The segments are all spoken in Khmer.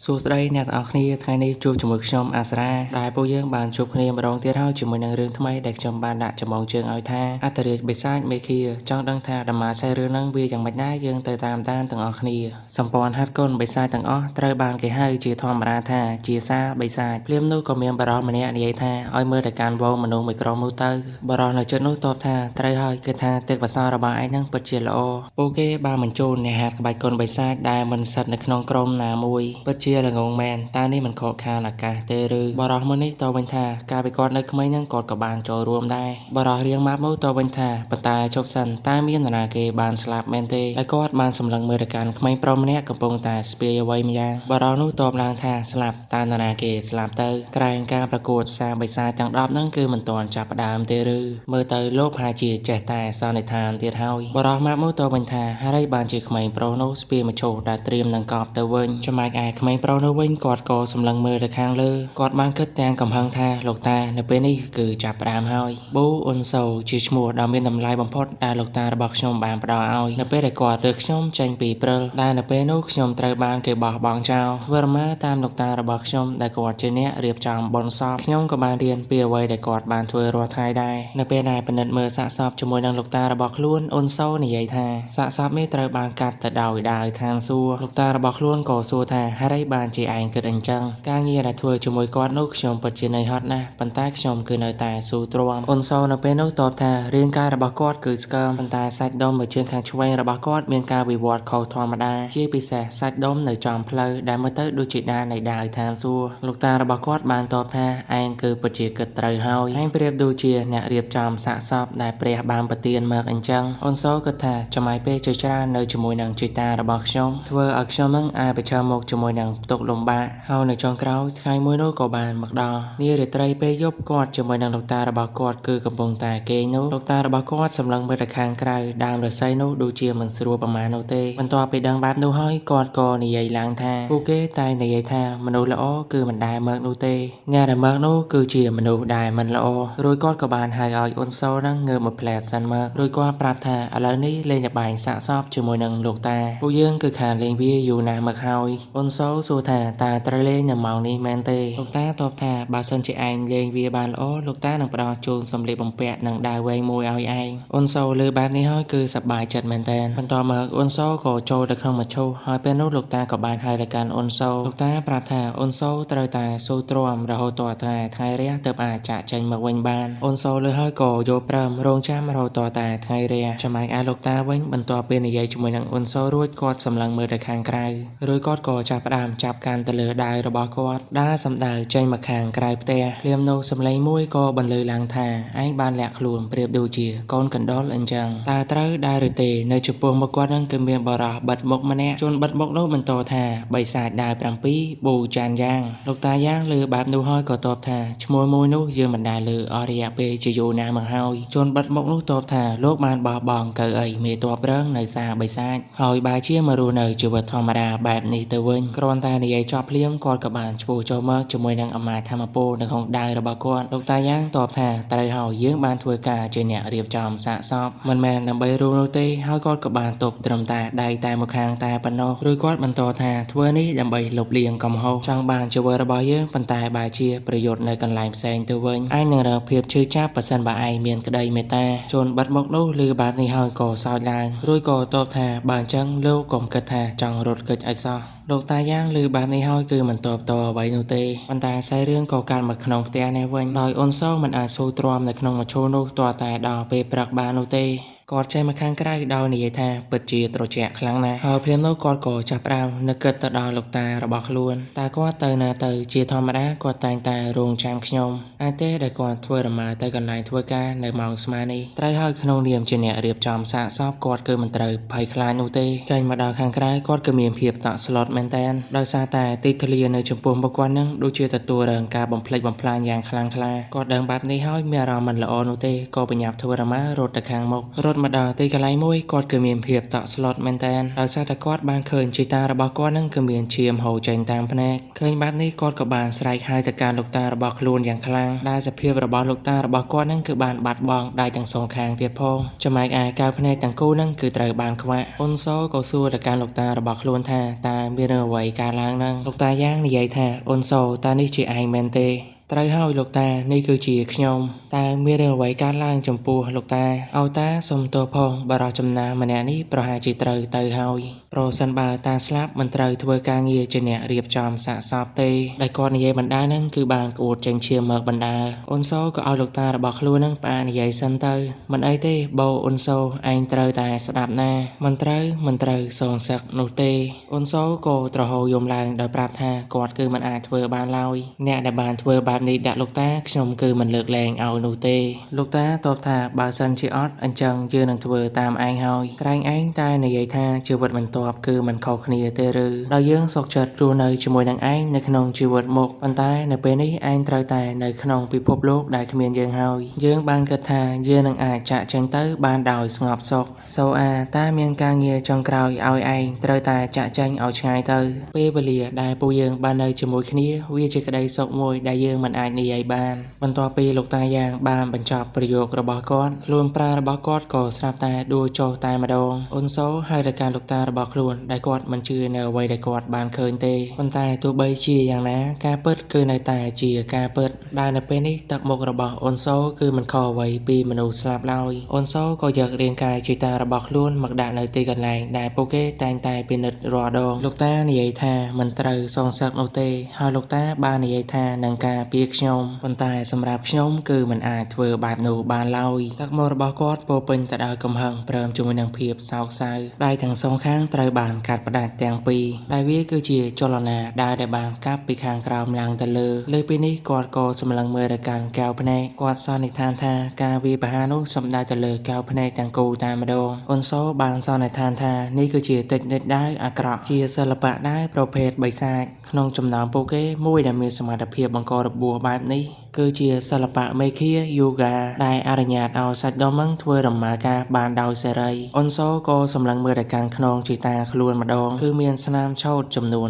សួស្តីអ្នកទាំងអស់គ្នាថ្ងៃនេះជួបជាមួយខ្ញុំអាសារាដែលពួកយើងបានជួបគ្នាម្ដងទៀតហើយជាមួយនឹងរឿងថ្មីដែលខ្ញុំបានដាក់ចំណងជើងឲ្យថាអត្តរាជបិសាចមេឃាចង់ដឹងថាដំណើរខ្សែរឿងហ្នឹងវាយ៉ាងម៉េចដែរយើងទៅតាមដានទាំងអស់គ្នាសម្ព័ន្ធហេតុគុណបិសាចទាំងអស់ត្រូវបានគេហៅជាធម្មតាថាជាសាបិសាចភ្លាមនោះក៏មានបរិសម្នាក់និយាយថាឲ្យមើលទៅកាន់វងមនុស្សមួយក្រុមនោះទៅបរិសនៅជិតនោះតបថាត្រូវហើយគឺថាទឹកបសររបស់ឯងហ្នឹងពិតជាល្អពួកគេបានបញ្ជូនអ្នកហាត់ក្បាច់គុណបិសាចដែលមិនស្ថិតនៅក្នុងក្រុមណាមួយពិតជាល្ងងមែនតើនេះមិនខកខានឱកាសទេឬបរិសមួយនេះតបវិញថាកាលពីគាត់នៅក្មេងហ្នឹងគាត់ក៏បានចូលរួមដែរបរិសរៀងម៉ាប់មកតបវិញថាប៉ុន្តែជប់សិនតើមាននរណាគេបានស្លាប់មែនទេហើយគាត់បានសម្លឹងមើលទៅកាន់ក្មេងប្រុសម្នាក់កំពុងតែស្ពាយអ្វីម្យ៉ាងបរិសនោះតបឡើងថាស្លាប់តើនរណាគេស្លាប់ទៅក្រែងការប្រកួតសាបិសាចទាំង10ហ្នឹងគឺមិនទាន់ចាប់ផ្ដើមទេឬមើលទៅលោកហាជាចេះតែសន្និដ្ឋានទៀតហើយបរិសម៉ាប់មកតបវិញថាហើយបានជាក្មេងប្រុសនោះស្ពាយមឈូសដែលត្រៀមនឹងកប់ទៅវិញចំណែកឯក្មេងប្រុសនោះវិញគាត់ក៏សម្លឹងមើលទៅខាងលើគាត់បានគិតទាំងកំហឹងថាលោកតានៅពេលនេះគឺចាប់ផ្ដើមហើយប៊ូអ៊ុនសូជាឈ្មោះដ៏មានតម្លៃបំផុតដែលលោកតារបស់ខ្ញុំបានផ្ដល់ឲ្យនៅពេលដែលគាត់រើសខ្ញុំចេញពីព្រិលដែលនៅពេលនោះខ្ញុំត្រូវបានគេបោះបង់ចោលធ្វើរមាតាមលោកតារបស់ខ្ញុំដែលគាត់ជាអ្នករៀបចំបុណ្យសពខ្ញុំក៏បានរៀនពីអ្វីដែលគាត់បានធ្វើរាល់ថ្ងៃដែរនៅពេលដែលពិនិត្យមើលសាកសពជាមួយនឹងលោកតារបស់ខ្លួនអ៊ុនសូនិយាយថាសាកសពនេះត្រូវបានកាត់ទៅដោយដាវឋានសួគ៌លោកតារបស់ខ្លួនក៏សួរថាហេតុអីបានជាឯងគិតអញ្ចឹងការងារដែលធ្វើជាមួយគាត់នោះខ្ញុំពិតជានឿយហត់ណាស់ប៉ុន្តែខ្ញុំគឺនៅតែស៊ូទ្រាំអ៊ុនសូនៅពេលនោះតបថារាងកាយរបស់គាត់គឺស្កើមប៉ុន្តែសាច់ដុំមួយជើងខាងឆ្វេងរបស់គាត់មានការវិវត្តខុសធម្មតាជាពិសេសសាច់ដុំនៅចំផ្លូវដែលមើលទៅដូចជាដាននៃដាវឋានសួគ៌លោកតារបស់គាត់បានតបថាឯងគឺពិតជាគិតត្រូវហើយឯងប្រៀបដូចជាអ្នករៀបចំសាកសពដែលព្រះបានប្រទានមកអញ្ចឹងអ៊ុនសូគិតថាចំណាយពេលជាច្រើននៅជាមួយនឹងជីតារបស់ខ្ញុំធ្វើឲ្យខ្ញុំនឹងអាចប្រឈមមុខជាមួយនឹងផ្ទុកលំបាកហើយនៅចុងក្រោយថ្ងៃមួយនោះក៏បានមកដល់នារាត្រីពេលយប់គាត់ជាមួយនឹងលោកតារបស់គាត់គឺកំពុងតែគេងនោះលោកតារបស់គាត់សម្លឹងមើលទៅខាងក្រៅដើមរស្មីនោះដូចជាមិនស្រួលប្រមាណនោះទេបន្ទាប់ពីដឹងបែបនោះហើយគាត់ក៏និយាយឡើងថាពួកគេតែនិយាយថាមនុស្សល្អគឺមិនដែលមកនោះទេអ្នកដែលមកនោះគឺជាមនុស្សដែលមិនល្អរួចគាត់ក៏បានហៅឲ្យអ៊ុនសូនឹងងើបមកផ្លែសិនមករួចគាត់ប្រាប់ថាឥឡូវនេះលេងល្បែងសាកសពជាមួយនឹងលោកតាពួកយើងគឺខានលេងវាយូរណាស់មកហើយអ៊ុនសូសួរថាតើត្រូវលេងនៅម៉ោងនេះមែនទេលោកតាតបថាបើសិនជាឯងលេងវាបានល្អលោកតានឹងផ្ដល់ជូនសម្លៀកបំពាក់និងដាវវែងមួយឲ្យឯងអ៊ុនសូលើបែបនេះហើយគឺសប្បាយចិត្តមែនទែនបន្ទាប់មកអ៊ុនសូក៏ចូលទៅក្នុងមឈូសហើយពេលនោះលោកតាក៏បានហៅទៅកាន់អ៊ុនសូលោកតាប្រាប់ថាអ៊ុនសូត្រូវតែស៊ូទ្រាំរហូតដល់ថ្ងៃរះទើបអាចចាក់ចេញមកវិញបានអ៊ុនសូលើហើយក៏យល់ព្រមរងចាំរហូតដល់ថ្ងៃរះចំណែកឯលោកតាវិញបន្ទាប់ពីនិយាយជាមួយនឹងអ៊ុនសូរួចគាត់សម្លឹងមើលទៅខាងក្រៅរួចគាត់ក៏ចាប់ផ្ដើមចាប់កាន់ទៅលើដាវរបស់គាត់ដាវសម្ដៅចេញមកខាងក្រៅផ្ទះភ្លាមនោះសម្លេងមួយក៏បន្លឺឡើងថាឯងបានលាក់ខ្លួនប្រៀបដូចជាកូនកណ្ដុរអញ្ចឹងតើត្រូវដែរឬទេនៅចំពោះមុខគាត់នឹងគឺមានបរិសបិទមុខម្នាក់ជួនបិទមុខនោះបន្តថាបិសាចដាវ7ប៊ូចានយ៉ាងលោកតាយ៉ាងលើបែបនោះហើយក៏តបថាឈ្មោះមួយនោះយើងមិនដែលលើអស់រយៈពេលជាយូរណាស់មកហើយជួនបិទមុខនោះតបថាលោកបានបោះបង់កៅអីមេតបរងនៅសាបិសាចហើយបែរជាមករស់នៅជីវិតធម្មតាបែបនេះទៅវិញគ្រាន់តែនិយាយចប់ភ្លាមគាត់ក៏បានឈ្មោះចូលមកជាមួយនឹងអាមាធម្មពលនៅក្នុងដាវរបស់គាត់លោកតាយ៉ាងតបថាត្រូវហើយយើងបានធ្វើការជាអ្នករៀបចំសាកសពមិនមែនដើម្បីរស់នោះទេហើយគាត់ក៏បានទប់ត្រឹមតែដៃតែមួយខាងតែប៉ុណ្ណោះឬគាត់បន្តថាធ្វើនេះដើម្បីលុបលាងកំហុសចង់បានជីវិតរបស់យើងប៉ុន្តែបែរជាប្រយុទ្ធនៅកន្លែងផ្សេងទៅវិញឯងនឹងរងភាពឈឺចាប់ប៉ះសិនបើឯងមានក្តីមេត្តាជួនបិទមុខនោះឬបែបនេះហើយក៏សើចឡើងរួចក៏តបថាបើអញ្ចឹងលោកកុំគិតថាចង់រត់គេចឲ្យសោះលោកតាយ៉ាងឮបែបនេះហើយគឺមិនតបតអ្វីនោះទេប៉ុន្តែខ្សែរឿងក៏កាត់មកក្នុងផ្ទះនេះវិញដោយអ៊ុនសូមិនអាចស៊ូទ្រាំនៅក្នុងមឈូសនោះទាល់តែដល់ពេលព្រឹកបាននោះទេគាត់ចេញមកខាងក្រៅដោយនិយាយថាពិតជាត្រជាក់ខ្លាំងណាស់ហើយភ្លាមនោះគាត់ក៏ចាប់ផ្ដើមនឹកគិតទៅដល់លោកតារបស់ខ្លួនតើគាត់ទៅណាទៅជាធម្មតាគាត់តែងតែរងចាំខ្ញុំអាចទេដែលគាត់ធ្វើដំណើរទៅកន្លែងធ្វើការនៅម៉ោងស្មើនេះត្រូវហើយក្នុងនាមជាអ្នករៀបចំសាកសពគាត់គឺមិនត្រូវភ័យខ្លាចនោះទេចេញមកដល់ខាងក្រៅគាត់គឺមានភាពតក់ស្លុតមែនទែនដោយសារតែទីធ្លានៅចំពោះមុខគាត់នឹងដូចជាទទួលរងការបំផ្លិចបំផ្លាញយ៉ាងខ្លាំងក្លាគាត់ដឹងបែបនេះហើយមានអារម្មណ៍មិនល្អនោះទេក៏បញ្ញាប់ធ្វើដំណើររត់ទៅខាងមុខរត់ គាត់មកដល់ទីកន្លែងមួយគាត់គឺមានភាពតក់ស្លុតមែនតើដោយសារតែគាត់បានឃើញជីតារបស់គាត់នឹងគឺមានឈាមហូរចេញតាមភ្នែកឃើញបែបនេះគាត់ក៏បានស្រែកហៅទៅកាន់លោកតារបស់ខ្លួនយ៉ាងខ្លាំងដែលសភាពរបស់លោកតារបស់គាត់នឹងគឺបានបាត់បង់ដៃទាំងសងខាងទៀតផងចំណែកឯកៅភ្នែកទាំងគូនឹងគឺត្រូវបានខ្វាក់អ៊ុនសូក៏សួរទៅកាន់លោកតារបស់ខ្លួនថាតើមានរឿងអ្វីកើតឡើងនឹងលោកតាយ៉ាងនិយាយថាអ៊ុនសូតើនេះជាឯងមែនទេត្រូវហើយលោកតានេះគឺជាខ្ញុំតើមានរឿងអ្វីកើតឡើងចំពោះលោកតាអូតាសូមទោសផងបរិសុទ្ធចំណាម្នាក់នេះប្រហែលជាត្រូវទៅហើយប្រសិនបើតាស្លាប់មិនត្រូវធ្វើការងារជាអ្នករៀបចំសាកសពទេដែលគាត់និយាយបណ្ដាហ្នឹងគឺបានក្អួតចេញឈាមមកបណ្ដាអ៊ុនសូក៏ឲ្យលោកតារបស់ខ្លួនហ្នឹងផ្អាកនិយាយសិនទៅមិនអីទេបូអ៊ុនសូឯងត្រូវតែស្ដាប់ណាមិនត្រូវសងសឹកនោះទេអ៊ុនសូក៏ត្រហោយំឡើងដោយប្រាប់ថាគាត់គឺមិនអាចធ្វើបានឡើយអ្នកដែលបានធ្វើបែបនេះដាក់លោកតាខ្ញុំគឺមិនលើកលែងឲ្យនោះទេលោកតាតបថាបើសិនជាអត់អញ្ចឹងយើងនឹងធ្វើតាមឯងហើយក្រែងឯងតែនិយាយថាជីវិតបន្ទាប់គឺមិនខុសគ្នាទេឬដោយយើងសុខចិត្តរស់នៅជាមួយនឹងឯងនៅក្នុងជីវិតមុខប៉ុន្តែនៅពេលនេះឯងត្រូវតែនៅក្នុងពិភពលោកដែលគ្មានយើងហើយយើងបានគិតថាយើងនឹងអាចចាក់ចេញទៅបានដោយស្ងប់សុខសូអាតាមានការងារចុងក្រោយឲ្យឯងត្រូវតែចាក់ចេញឲ្យឆ្ងាយទៅពេលវេលាដែលពួកយើងបាននៅជាមួយគ្នាវាជាក្តីសុខមួយដែលយើងមិនអាចនិយាយបានបន្ទាប់ពីលោកតាយ៉ាងបានបញ្ចប់ប្រយោគរបស់គាត់ខ្លួនប្រារបស់គាត់ក៏ស្រាប់តែដួលចុះតែម្ដងអ៊ុនសូហើយទៅកាន់លោកតារបស់ខ្លួនដែលគាត់មិនជឿនៅអ្វីដែលគាត់បានឃើញទេប៉ុន្តែទោះបីជាយ៉ាងណាការពិតគឺនៅតែជាការពិតដែលនៅពេលនេះទឹកមុខរបស់អ៊ុនសូគឺមិនខុសអ្វីពីមនុស្សស្លាប់ឡើយអ៊ុនសូក៏យករាងកាយជីតារបស់ខ្លួនមកដាក់នៅទីកន្លែងដែលពួកគេតែងតែពិនិត្យរាល់ដងលោកតានិយាយថាមិនត្រូវសងសឹកនោះទេហើយលោកតាបាននិយាយថានឹងការពារខ្ញុំប៉ុន្តែសម្រាប់ខ្ញុំគឺមិនអាចធ្វើបែបនោះបានឡើយទឹកមុខរបស់គាត់ពោពេញទៅដោយកំហឹងព្រមជាមួយនឹងភាពសោកសៅដៃទាំងសងខាងត្រូវបានកាត់ផ្ដាច់ទាំងពីរដែលវាគឺជាចលនាដែលបានកាប់ពីខាងក្រោមឡើងទៅលើពីនេះគាត់ក៏សម្លឹងមើលទៅកាន់កែវភ្នែកគាត់សន្និដ្ឋានថាការវាយប្រហារនោះសំដៅទៅលើកែវភ្នែកទាំងគូតែម្ដងអ៊ុនសូបានសន្និដ្ឋានថានេះគឺជាតិចនិចដែរអាក្រក់ជាសិល្បៈដែរប្រភេទបិសាចក្នុងចំណោមពួកគេមួយដែលមានសមត្ថភាពបង្ករបួសបែបនេះគឺជាសិល្បៈមេឃាយូហ្គាដែលអនុញ្ញាតឲ្យសាច់ដុំនឹងធ្វើដំណើរការបានដោយសេរីអ៊ុនសូក៏សម្លឹងមើលទៅកាន់ខ្នងជីតាខ្លួនម្ដងគឺមានស្នាមឆោតចំនួន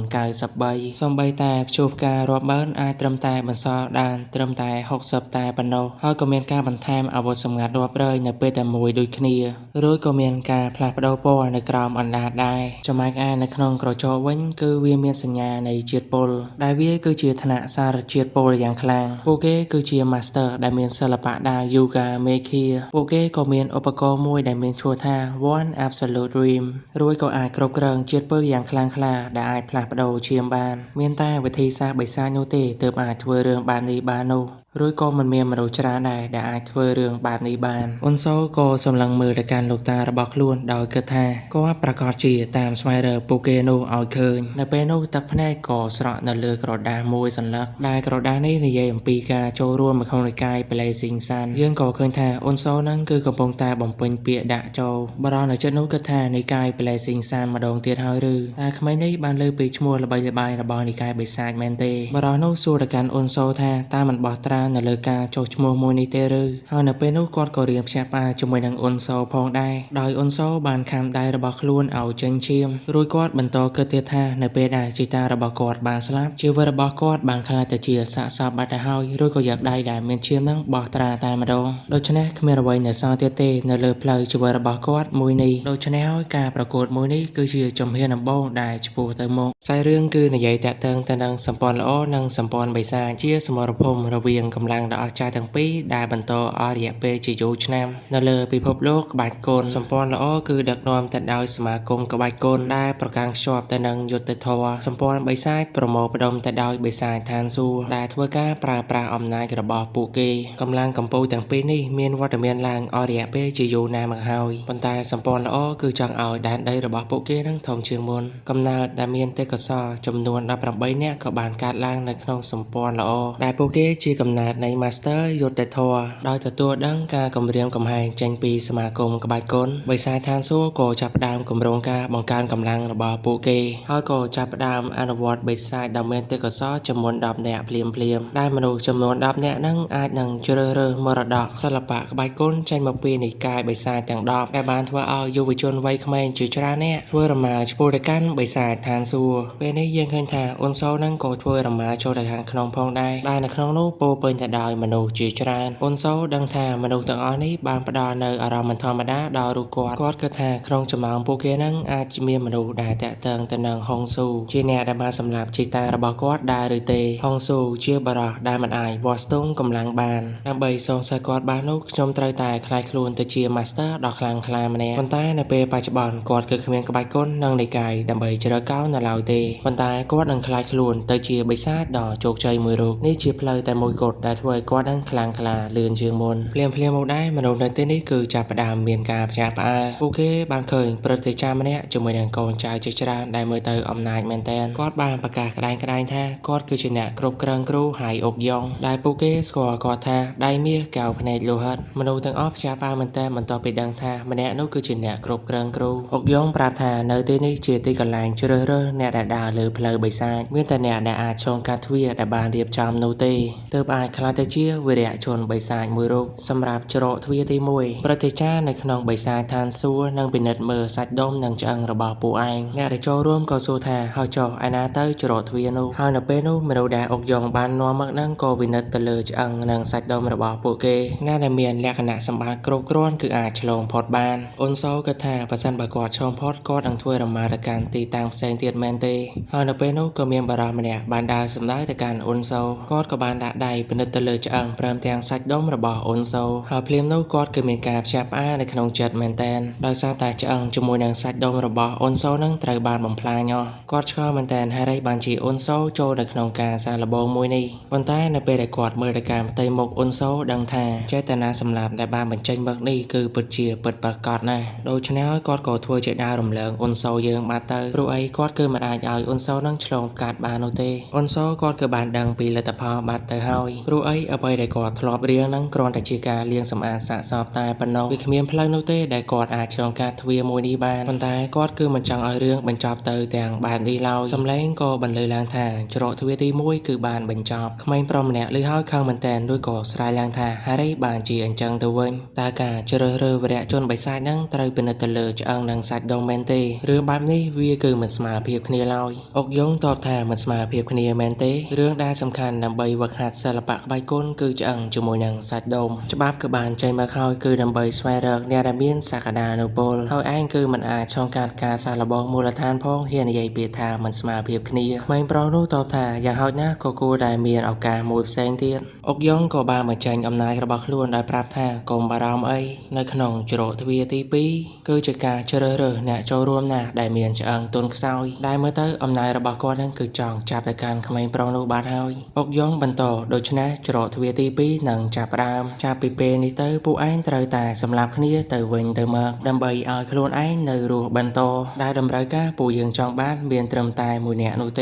93សូម្បីតែព្យួរផ្ការាប់ម៉ឺនអាចត្រឹមតែបន្សល់ដានត្រឹមតែ60តែប៉ុណ្ណោះហើយក៏មានការបន្ថែមអាវុធសម្ងាត់រាប់រយនៅពេលតែមួយដូចគ្នារួចក៏មានការផ្លាស់ប្ដូរពណ៌នៅក្រោមអណ្ដាតដែរចំណែកឯនៅក្នុងក្រចកវិញគឺវាមានសញ្ញានៃជាតិពុលដែលវាគឺជាថ្នាក់សារជាតិពុលយ៉ាងខ្លាំងពួកគេគឺជា Master ដែលមានសិល្បៈដាយូហ្គាមេឃាពួកគេក៏មានឧបករណ៍មួយដែលមានឈ្មោះថា One Absolute Dream រួចក៏អាចគ្រប់គ្រងជាតិពុលយ៉ាងខ្លាំងក្លាដែលអាចផ្លាស់ប្ដូរឈាមបានមានតែវិធីសាស្ត្របិសាចនោះទេទើបអាចធ្វើរឿងបែបនេះបាននោះរួចក៏មិនមានមនុស្សច្រើនដែរដែលអាចធ្វើរឿងបែបនេះបានអ៊ុនសូក៏សម្លឹងមើលទៅកាន់លោកតារបស់ខ្លួនដោយគិតថាគាត់ប្រកាសជាតាមស្វែងរកពួកគេនោះឲ្យឃើញនៅពេលនោះទឹកភ្នែកក៏ស្រក់នៅលើក្រដាសមួយសន្លឹកដែលក្រដាសនេះនិយាយអំពីការចូលរួមក្នុងនិកាយប្លេស៊ីងសានយើងក៏ឃើញថាអ៊ុនសូនឹងគឺកំពុងតែបំពេញពាក្យដាក់ចូលបរិសុទ្ធនៅចិត្តនោះគិតថានិកាយប្លេស៊ីងសានម្ដងទៀតហើយឬតែក្មេងនេះបានលើពីឈ្មោះល្បីល្បាញរបស់និកាយបិសាចមែនទេបរិសុទ្ធនោះសួរទៅកាន់អ៊ុនសូថាតើមិនបោះត្រានៅលើការចុះឈ្មោះមួយនេះទេឬហើយនៅពេលនោះគាត់ក៏រៀបភ្ញាក់ផ្អើលជាមួយនឹងអ៊ុនសូផងដែរដោយអ៊ុនសូបានខាំដៃរបស់ខ្លួនឲ្យចេញឈាមរួចគាត់បន្តគិតទៀតថានៅពេលដែលជីតារបស់គាត់បានស្លាប់ជីវិតរបស់គាត់បានក្លាយទៅជាសាកសពបាត់ទៅហើយរួចក៏យកដៃដែលមានឈាមនឹងបោះត្រាតែម្ដងដូច្នេះគ្មានអ្វីនៅសល់ទៀតទេនៅលើផ្លូវជីវិតរបស់គាត់មួយនេះដូច្នេះហើយការប្រកួតមួយនេះគឺជាជំហានដំបូងដែលឆ្ពោះទៅមុខខ្សែរឿងគឺនិយាយតាក់ទងទៅនឹងសម្ព័ន្ធល្អនិងសម្ព័ន្ធបិសាចជាសមរភូមិរវាងកម្លាំងដ៏អស្ចារ្យទាំងពីរដែលបន្តអស់រយៈពេលជាយូរឆ្នាំនៅលើពិភពលោកក្បាច់គុណសម្ព័ន្ធល្អគឺដឹកនាំទៅដោយសមាគមក្បាច់គុណដែលប្រកាន់ខ្ជាប់ទៅនឹងយុត្តិធម៌សម្ព័ន្ធបិសាចប្រមូលផ្ដុំទៅដោយបិសាចឋានសួគ៌ដែលធ្វើការប្រើប្រាស់អំណាចរបស់ពួកគេកម្លាំងកម្ពុជាទាំងពីរនេះមានវត្តមានឡើងអស់រយៈពេលជាយូរណាស់មកហើយប៉ុន្តែសម្ព័ន្ធល្អគឺចង់ឲ្យដែនដីរបស់ពួកគេនឹងធំជាងមុនកំណើតដែលមានទេពកោសល្យចំនួន18នាក់ក៏បានកើតឡើងនៅក្នុងសម្ព័ន្ធល្អដែលពួកគេជាកំ นาจในมาสเตอร์ยุติธรโดยตัวดังการกำเรียมกำแหงเจนปีสมาคมกบายกลบริษัททานสู้โกจับดามกำรงการบังการกำลังระบาปูเกให้โกจับดามอนุวัตบริษัทดำเนินเตกซอจำนวนดับแหนเพลียมได้มนุษย์จำนวนดับแหนนั่งอาจนั่งเจริญมรดกศิลปะกบายกลเจนมาปีในกายบริษัทแต่งดอกแต่บานทัวเอายุวชนไว้ขมันจุจราแน่ทัวรมาชปูดกันบริษัททานสู้เป็นในยังคันธาอุนโซนั่งโกทัวรมาโชดทางขนมพองได้ในขนมนู้โปเปิลจะดอยมนุษย์จุจราอุนโซดังธามนุษย์ต่างอ้อนี้บางประดอนในอารมณ์ธรรมดาดาวรุกอดกระทาขนมจมองปูเกนั่งอาจมีมนุษย์ได้แต่เติงแต่นังฮองซูจีเนียได้มาสำหรับจิตาระบอกอดได้หรือเตฮองซูเชื่อบรอได้มันอายบอสตุงกำลังบานนำใบทรงสกอดบานุกชมไตรตายคลายคลูนตะเชียมาสเตอร์ดอกคลางคลามันแน่คนใต้ในเปปัจจุบันกอดคือเขมียนกระบายก้นนั่งในกายดำใบเจริญเก้าในลาวเตคนใต้กอดนั่งคลายคลูนตะเชียใบซาดดอกโจกใจมือรุกนี่เชียเพลยแต่มวยกดได้ถ้วยกอดนั่งคลางคลาเลือนเชียงมนเพลียมหมดได้มนุษย์ในเต้นนี้คือจับประดามเมียนกาจับอาโอเคบางเคยประเทศชาติมันเนี่ยจะมือแดงโกนใจจิจราได้มือเตยอมนายแมนเทนกอดบางประกาศกระไดท่ากอดคือชนะกรบกระงครูหายอกยองได้โปเกสกอร์กอดท่าได้เมียเก่าภายในโลหัสมนุษย์ทั้งออฟชาปามันแต่มันต่อไปดังท่ามันเนี่ยนู้คือชนะกรบกระงครูอกยองปราบท่าในเต้นนี้เจติกันแรงเจริญเนี่ยได้ด่าเลยเพลย์ใบซายเมื่อแต่เนี่ยได้อาชงการทวีได้บานเรียบจำโนเตเติบอาคลาเตเชียวิริยชนใบซายมือรุกสำหรับโจรทวีตีมวยประเทศชาติในขนมใบซายทานซัวนั่งเป็นเน็ตมือสัดดมนั่งจังระบาปูไอเนี่ยได้โจร่วมกับโซธาเฮาโจไอนาเตอร์โจรทวีนูเฮาหนเปนูเมนูได้อกยองบานนัวมักนั่งโกวินเนตเลอจังนั่งสัดดมระบาปูเกน่าได้เมียนและขณะสมบัติกรบกร้อนคืออาฉลองพอดบานอนโซกระทาประสันประกอดชมพอดกอดังถ้วยระมาตการตีตามเซนเตียนแมนเตเฮาหนเปนูก็เมียนบารามเนี่ยบานดาสำได้แต่การอนโซกอดกับบานดาใดเป็นเนตเลอจังเพิ่มแทงสัดดมระบาอนโซเฮาเพลียมนูกอดคือเมียนกาบชาปอาในขนมจัดแมนเตนโดยซาตาจังจมูกนางสัดดมระบาอนโซนั่งไตรบานบ่มพลายย่อกอดชอแมนเตนให้ได้บานจีอนโซโจในขนมกาซาละโบมวยนี่บนใต้ในเปรย์กอดมือในการไตหมกอนโซดังทาเจตนาสำหรับแต่บานบรรจัยเบิกนี่คือปิดเชียเปิดประกอดนะโดยชนะกอดก่อทัวเจดารมเลิงอนโซเยิงมาเตอร์รู้ไอ้กอดคือมันอาจเอาอนโซนั่งฉลองกาดบานโนเตอนโซกอดคือบานดังปีเลตพอบาเตอร์เฮารู้ไอ้เอาไปได้กอดทลอบเรียงนั่งกรอนแต่จีกาเลี้ยงสำอางสะสอบตายปนนวิขเมียนพลังโนเตได้กอดอาจฉลองกาดทวีมวยนีบานคนตายกอดคือมันจังเอาเรื่องบรรจบเตอแต่งบานดีเราสำแรงก็บรรเลยลางทางจรทวีตีมวยคือบานบรรจบขมายปรอมเนี่ยเลยห้อยข้างมันแตนด้วยกอสลายลางทางหาได้บานจีอันจังตะวันตากาเจริญเรือแระจนใบสายนั่งไตรเป็นเตลเลจะอังนังสัตดองแมนเตเรื่องแบบนี้วีคือเหมือนสมาเพียบคเนียลอยอกยงตอบแทนเหมือนสมาเพียบคเนียแมนเตเรื่องได้สำคัญนำใบวักหัดศิลปะใบก้นคือจะอังจมูกนังสัตดมจะบับกับบานใจมาเข้าคือนำใบสไวเดอร์เนี่ยดามินสักดาโนโปลเขาอ้างคือมันอาจช่องการกาซาลบองมูลฐานพ้องเฮียนใหญ่เปียทามันสมาเพียบคเนียไม่ปรนู้ตอบแทนอย่างเขาหน้าก็กูได้เมียนเอาการมวยแสงเทียนอกยงก็บานเหมือนใจอำนาจกระบอกล้วนได้ปราบแทนกรมบารามไอในขนมจรทวีตีปีคือจะการเจริญเนี่ยโจรวมน่ะได้เมียนจะอังต้นเศร้าได้เมื่อเตออำนาจระบากอนั่นคือจองจับแต่การขมายปรองโนบาทเฮาอกย้องบรรโตโดยชนะจรทวีตีปีหนังจับรามจับปีเปนิเตอผู้อ้ายเตยแต่สำหรับขณีเตยเวงเตยเมือกดำใบเอาขลุ่นอ้ายในรูบรรโตได้ดำไรก้าปูยังจองบ้านเบียนเติมตายมวยเนี่ยนุเต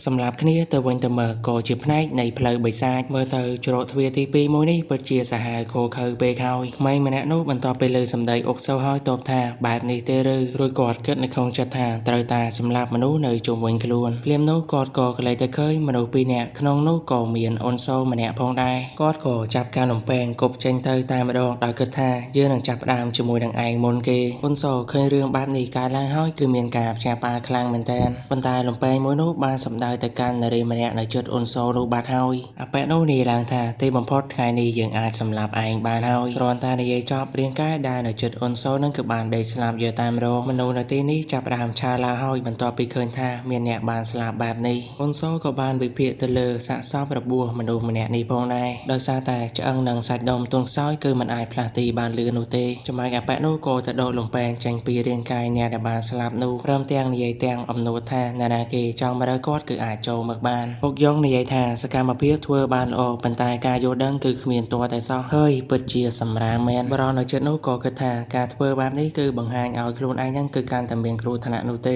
สำหรับขณีเตยเวงเตยเมือกก่อจีบในเพลย์ใบซาเมื่อเตยจรทวีตีปีมวยนี่เปิดเชียสหายโคเคยเบคอยไม่มาแนะนุบรรโตไปเลยสำได้อกเศร้าห้อยตบท่าแบบนี้เตรือโดยกอดเกิดในคงจัดทางไตรตาสำหรับมนุษย์ในจุ่มเวงคล้วนเลี้ยมนุกอดก่อเลยแต่เคยมนุษย์ปีเนี่ยขนมนุก่อเมียนอนโซมาเนี่ยพองได้กอดก่อจับการหลงแปงกบเจนเตยตายมาดองดอยเกิดท่าเยื่อหนังจับดามจมูกดังไอมนเกอนโซเคยเรื่องแบบนี้การล่างห้อยคือเมียนกาบแชปาคลังเหมือนแทนบรรทายหลงแปงมนุษย์บานสำได้แต่การในเรื่องมาเนี่ยในจุดอนโซลูบาดห้อยอแปะโนนีลางท่าตีบอมพอดไงนี่ยังอาจสำหรับไอบานห้อยรอนตาในยัยจอบเรียงก้าได้ในจุดอนโซนั่นคือบานได้สลับเยอะตามโรมนุษย์ในที่นี้จับดามชาลาห้อยบรรทอไปเคยท่าเมียนเนี่ยบานสลับแบบนี้อนโซก็บานไปเพียเตลสะซอบระบัวมนุษย์มาเนี่ยนี่พงได้โดยซาแต่จะอังนังสัตดมตรงซ้อยคือมันไอพลาตีบานเลือนูเตจะมากับแปะโนโกจะโดดลงแปลงจังปีเรียนกายเนี่ยบานสลับนูเริ่มเตียงในยัยเตียงอมโนท่านานาเกจองมาได้กอดคืออาโจมักบานพกย่องในยัยท่าสกามาเพียทัวบานโอบรรทายกายโยดังคือเมียนตัวแต่ซ้อเฮ้ยเปิดเจียสำราแมนบรอนเจโนโกกระทาการทัวแบบนี้คือบังหางเอาครูนไอยังคือการทำเบียงครูธนานูเต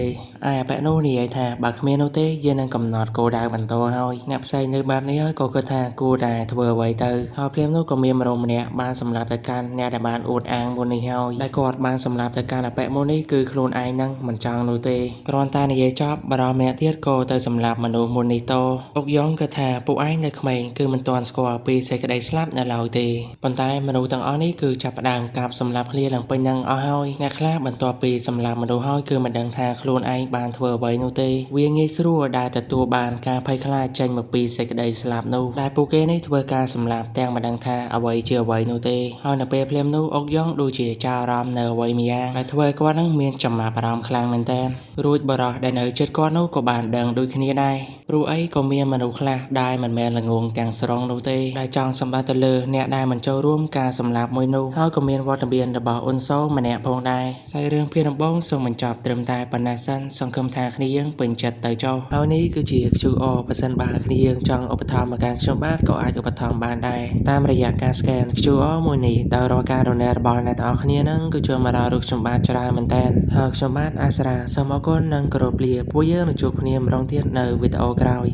ไอแปะโนในยัยท่าบักเมียนูเตเย็นนังกำหนดโกดาบันโตเฮางับใส่ในแบบนี้เฮ้ยโกกระทากู ួរតែធ្វើអ្វីទៅហើយភ្លាមនោះក៏មានមនុស្សម្នាក់បានសម្លាប់ទៅកាន់អ្នកដែលបានអួតអាងមុននេះហើយដែលគាត់បានសម្លាប់ទៅកាន់អបិមុននេះគឺខ្លួនឯងនឹងមិនចង់នោះទេគ្រាន់តែនិយាយចប់បរិសម្នាក់ទៀតក៏ទៅសម្លាប់មនុស្សមុននេះតអុកយ៉ងក៏ថាពួកឯងនៅក្មេងគឺមិនទាន់ស្គាល់ពីសេចក្តីស្លាប់នៅឡើយទេប៉ុន្តែមនុស្សទាំងអស់នេះគឺចាប់ផ្ដើមកាប់សម្លាប់គ្នាឡើងពេញនឹងអស់ហើយអ្នកខ្លះបន្ទាប់ពីសម្លាប់មនុស្សហើយគឺមិនដឹងថាខ្លួនឯងបានធ្វើអ្វីនោះទេវាងាយស្រួលដែលទទួលបានការភ័យខ្លាចចេញមកពីសេចក្តីស្លាប់នោះដែលពួកគេនេះធ្វើការសម្លាប់ទាំងមិនដឹងថាអ្វីជាអ្វីនោះទេហើយនៅពេលភ្លាមនោះអុកយ៉ងដូចជាចោលអារម្មណ៍នៅអ្វីម្យ៉ាងដែលធ្វើឲ្យគាត់នឹងមានចំណាប់អារម្មណ៍ខ្លាំងមែនទែនរួចបរោះដែលនៅជិតគាត់នោះក៏បានដឹងដូចគ្នាដែរព្រោះអីក៏មានមនុស្សខ្លះដែលមិនមែនល្ងងទាំងស្រុងនោះទេដែលចង់សម្បត្តិទៅលើអ្នកដែលមិនចូលរួមការសម្លាប់មួយនោះហើយក៏មានវត្តមានរបស់អ៊ុនសូម្នាក់ផងដែរសាច់រឿងភាគដំបូងសូមបញ្ចប់ត្រឹមតែប៉ុណ្ណេះសិនសង្ឃឹមថាគ្នាយើងពេញចិត្តទៅចុះហើយនេះគឺជា QR បើសិនបើគ្នាយើងចង់ឧបត្ថម្ភមកកាន់ខ្ញុំបាទក៏អាចឧបត្ថម្ភបានដែរតាមរយៈការ scan QR មួយនេះដោយរាល់ការ donate របស់អ្នកទាំងអស់គ្នានឹងគឺជួយមកដល់រូបខ្ញុំបាទច្រើនមែនតើហើយខ្ញុំបាទអាស្រាសូមអរគុណនិងគោរពលាពួកយើងនឹងជួបគ្នាម្ដងទៀតនៅវីដេអូក្រោយ